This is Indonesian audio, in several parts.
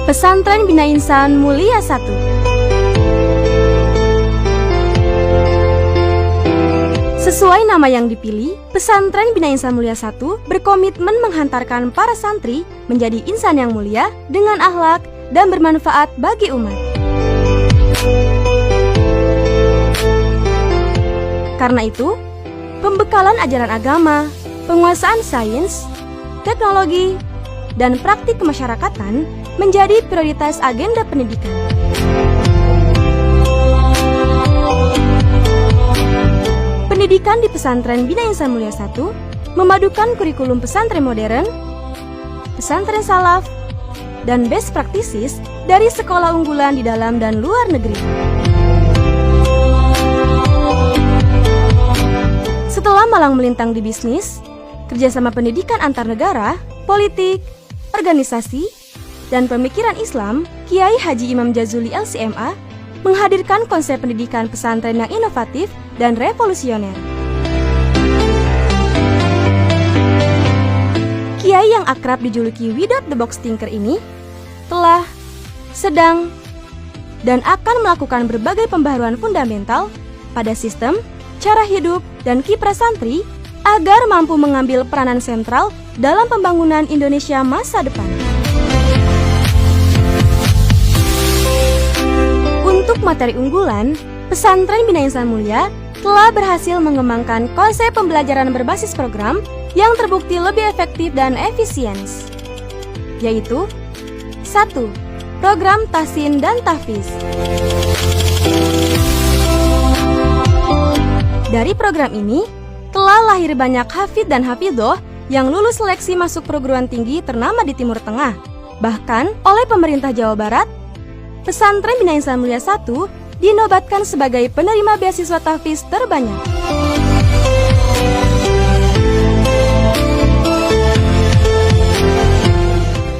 Pesantren Bina Insan Mulia 1. Sesuai nama yang dipilih, Pesantren Bina Insan Mulia 1 berkomitmen menghantarkan para santri menjadi insan yang mulia dengan akhlak dan bermanfaat bagi umat. Karena itu, pembekalan ajaran agama, penguasaan sains, teknologi, dan praktik kemasyarakatan menjadi prioritas agenda pendidikan. Pendidikan di Pesantren Bina Insan Mulia 1 memadukan kurikulum pesantren modern, pesantren salaf, dan best practices dari sekolah unggulan di dalam dan luar negeri. Setelah malang melintang di bisnis, kerjasama pendidikan antar negara, politik, organisasi, dan pemikiran Islam, Kiai Haji Imam Jazuli LCMA menghadirkan konsep pendidikan pesantren yang inovatif dan revolusioner. Kiai yang akrab dijuluki Without the Box Thinker ini telah, sedang, dan akan melakukan berbagai pembaharuan fundamental pada sistem, cara hidup, dan kiprah santri agar mampu mengambil peranan sentral dalam pembangunan Indonesia masa depan. Untuk materi unggulan, Pesantren Bina Insan Mulia telah berhasil mengembangkan konsep pembelajaran berbasis program yang terbukti lebih efektif dan efisien, yaitu 1. Program Tahsin dan Tahfiz. Dari program ini, telah lahir banyak hafid dan hafidhoh yang lulus seleksi masuk perguruan tinggi ternama di Timur Tengah. Bahkan oleh pemerintah Jawa Barat, Pesantren Bina Insan Mulia 1 dinobatkan sebagai penerima beasiswa tahfiz terbanyak.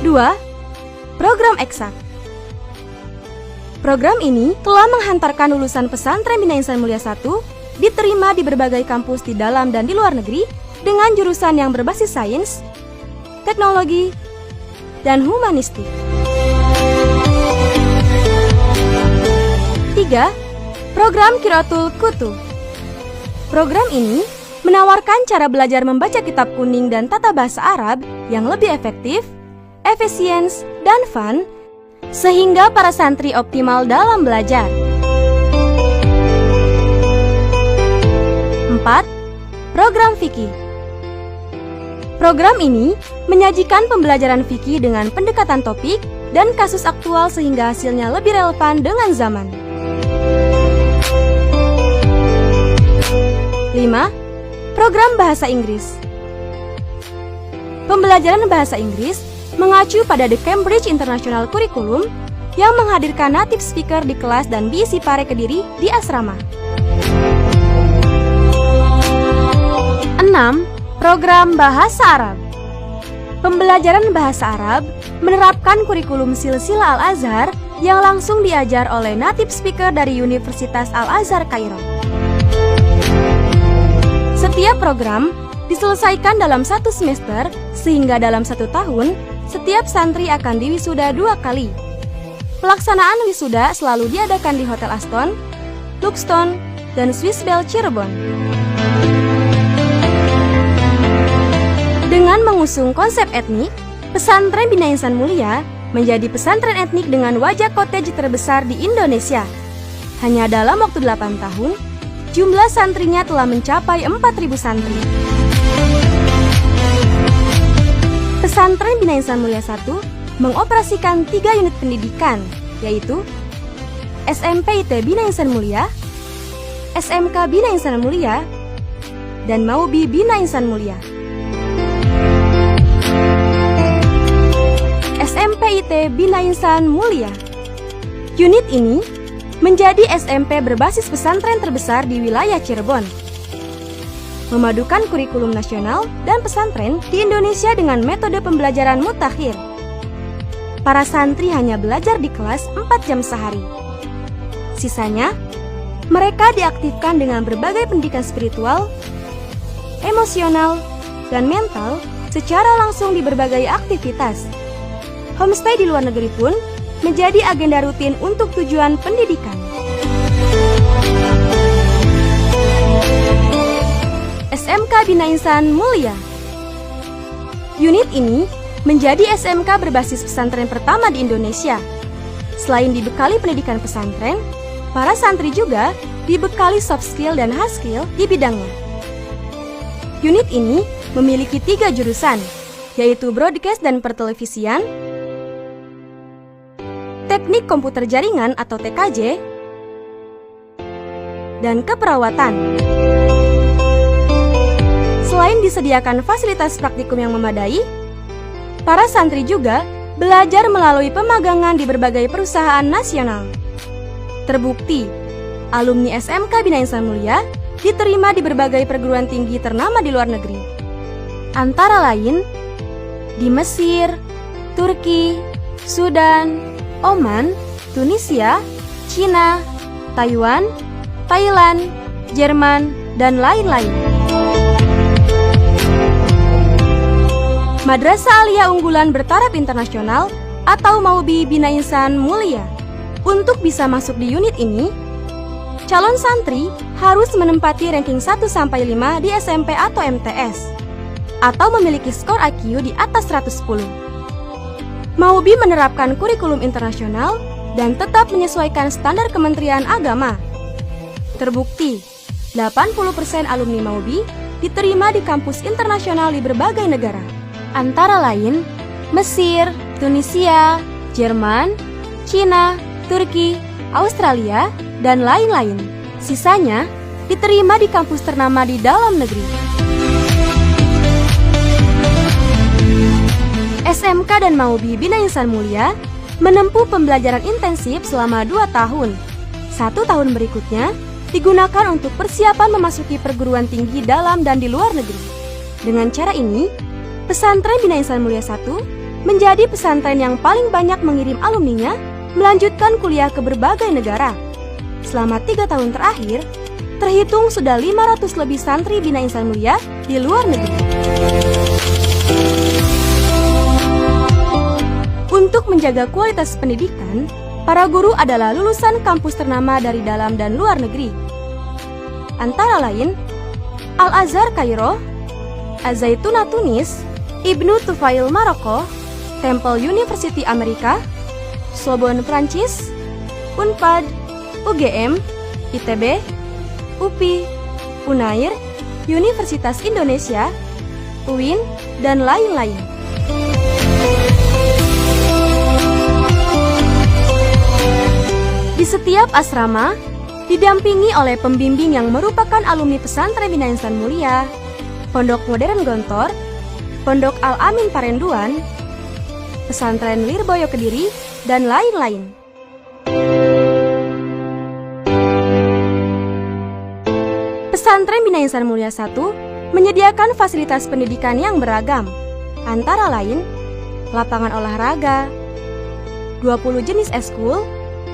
Dua, program eksak. Program ini telah menghantarkan lulusan Pesantren Bina Insan Mulia 1 diterima di berbagai kampus di dalam dan di luar negeri dengan jurusan yang berbasis sains, teknologi, dan humanistik. 3. Program Qiraatul Kutub. Program ini menawarkan cara belajar membaca kitab kuning dan tata bahasa Arab yang lebih efektif, efisien, dan fun, sehingga para santri optimal dalam belajar. 4. Program Fikih. Program ini menyajikan pembelajaran fikih dengan pendekatan topik dan kasus aktual sehingga hasilnya lebih relevan dengan zaman. 5. Program Bahasa Inggris. Pembelajaran bahasa Inggris mengacu pada The Cambridge International Curriculum yang menghadirkan native speaker di kelas dan diisi pare Kediri di asrama. 6. Program Bahasa Arab. Pembelajaran bahasa Arab menerapkan kurikulum Silsilah Al-Azhar yang langsung diajar oleh native speaker dari Universitas Al-Azhar Kairo. Setiap program diselesaikan dalam 1 semester, sehingga dalam 1 tahun, setiap santri akan diwisuda 2 kali. Pelaksanaan wisuda selalu diadakan di Hotel Aston, Luxton, dan Swiss Bell Cirebon. Dengan mengusung konsep etnik, Pesantren Bina Insan Mulia menjadi pesantren etnik dengan wajah cottage terbesar di Indonesia. Hanya dalam waktu 8 tahun, jumlah santrinya telah mencapai 4.000 santri. Pesantren Bina Insan Mulia 1 mengoperasikan 3 unit pendidikan, yaitu SMPIT Bina Insan Mulia, SMK Bina Insan Mulia, dan Maubi Bina Insan Mulia. SMPIT Bina Insan Mulia. Unit ini menjadi SMP berbasis pesantren terbesar di wilayah Cirebon. Memadukan kurikulum nasional dan pesantren di Indonesia dengan metode pembelajaran mutakhir. Para santri hanya belajar di kelas 4 jam sehari. Sisanya, mereka diaktifkan dengan berbagai pendidikan spiritual, emosional, dan mental secara langsung di berbagai aktivitas. Homestay di luar negeri pun menjadi agenda rutin untuk tujuan pendidikan. SMK Bina Insan Mulia. Unit ini menjadi SMK berbasis pesantren pertama di Indonesia. Selain dibekali pendidikan pesantren, para santri juga dibekali soft skill dan hard skill di bidangnya. Unit ini memiliki 3 jurusan, yaitu Broadcast dan Pertelevisian, Teknik Komputer Jaringan atau TKJ, dan Keperawatan. Selain disediakan fasilitas praktikum yang memadai, para santri juga belajar melalui pemagangan di berbagai perusahaan nasional. Terbukti, alumni SMK Bina Insan Mulia diterima di berbagai perguruan tinggi ternama di luar negeri. Antara lain, di Mesir, Turki, Sudan, Oman, Tunisia, Cina, Taiwan, Thailand, Jerman, dan lain-lain. Madrasah Aliyah Unggulan Bertaraf Internasional atau MAUBI Bina Insan Mulia. Untuk bisa masuk di unit ini, calon santri harus menempati ranking 1-5 di SMP atau MTS, atau memiliki skor IQ di atas 110. MAUBI menerapkan kurikulum internasional dan tetap menyesuaikan standar Kementerian Agama. Terbukti, 80% alumni MAUBI diterima di kampus internasional di berbagai negara. Antara lain, Mesir, Tunisia, Jerman, Cina, Turki, Australia, dan lain-lain. Sisanya diterima di kampus ternama di dalam negeri. SMK dan MAUBI Bina Insan Mulia menempuh pembelajaran intensif selama 2 tahun. 1 tahun berikutnya digunakan untuk persiapan memasuki perguruan tinggi dalam dan di luar negeri. Dengan cara ini, Pesantren Bina Insan Mulia 1 menjadi pesantren yang paling banyak mengirim alumninya melanjutkan kuliah ke berbagai negara. Selama 3 tahun terakhir, terhitung sudah 500 lebih santri Bina Insan Mulia di luar negeri. Untuk menjaga kualitas pendidikan, para guru adalah lulusan kampus ternama dari dalam dan luar negeri. Antara lain, Al-Azhar Kairo, Az-Zaytunah Tunis, Ibnu Tufail Maroko, Temple University Amerika, Sorbonne Prancis, Unpad, UGM, ITB, UPI, Unair, Universitas Indonesia, UIN, dan lain-lain. Di setiap asrama, didampingi oleh pembimbing yang merupakan alumni pesantren Bina Insan Mulia, Pondok Modern Gontor, Pondok Al-Amin Parenduan, Pesantren Lirboyo Kediri, dan lain-lain. Pesantren Bina Insan Mulia 1 menyediakan fasilitas pendidikan yang beragam, antara lain lapangan olahraga, 20 jenis eskul,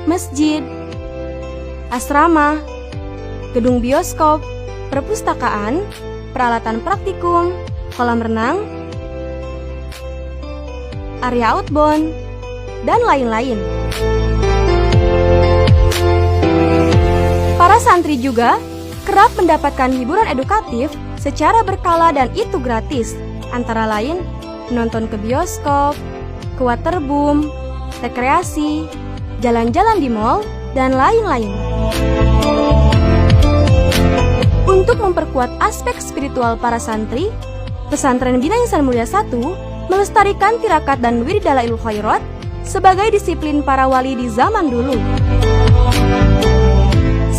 masjid, asrama, gedung bioskop, perpustakaan, peralatan praktikum, kolam renang, area outbound, dan lain-lain. Para santri juga kerap mendapatkan hiburan edukatif secara berkala dan itu gratis, antara lain menonton ke bioskop, ke waterboom, rekreasi, jalan-jalan di mall, dan lain-lain. Untuk memperkuat aspek spiritual para santri, Pesantren Bina Insan Mulia 1 melestarikan tirakat dan wirid dalailul khairat sebagai disiplin para wali di zaman dulu.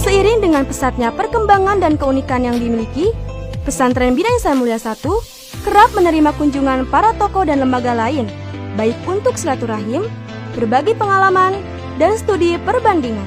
Seiring dengan pesatnya perkembangan dan keunikan yang dimiliki, Pesantren Bina Insan Mulia 1 kerap menerima kunjungan para tokoh dan lembaga lain, baik untuk silaturahim, berbagi pengalaman, dan studi perbandingan.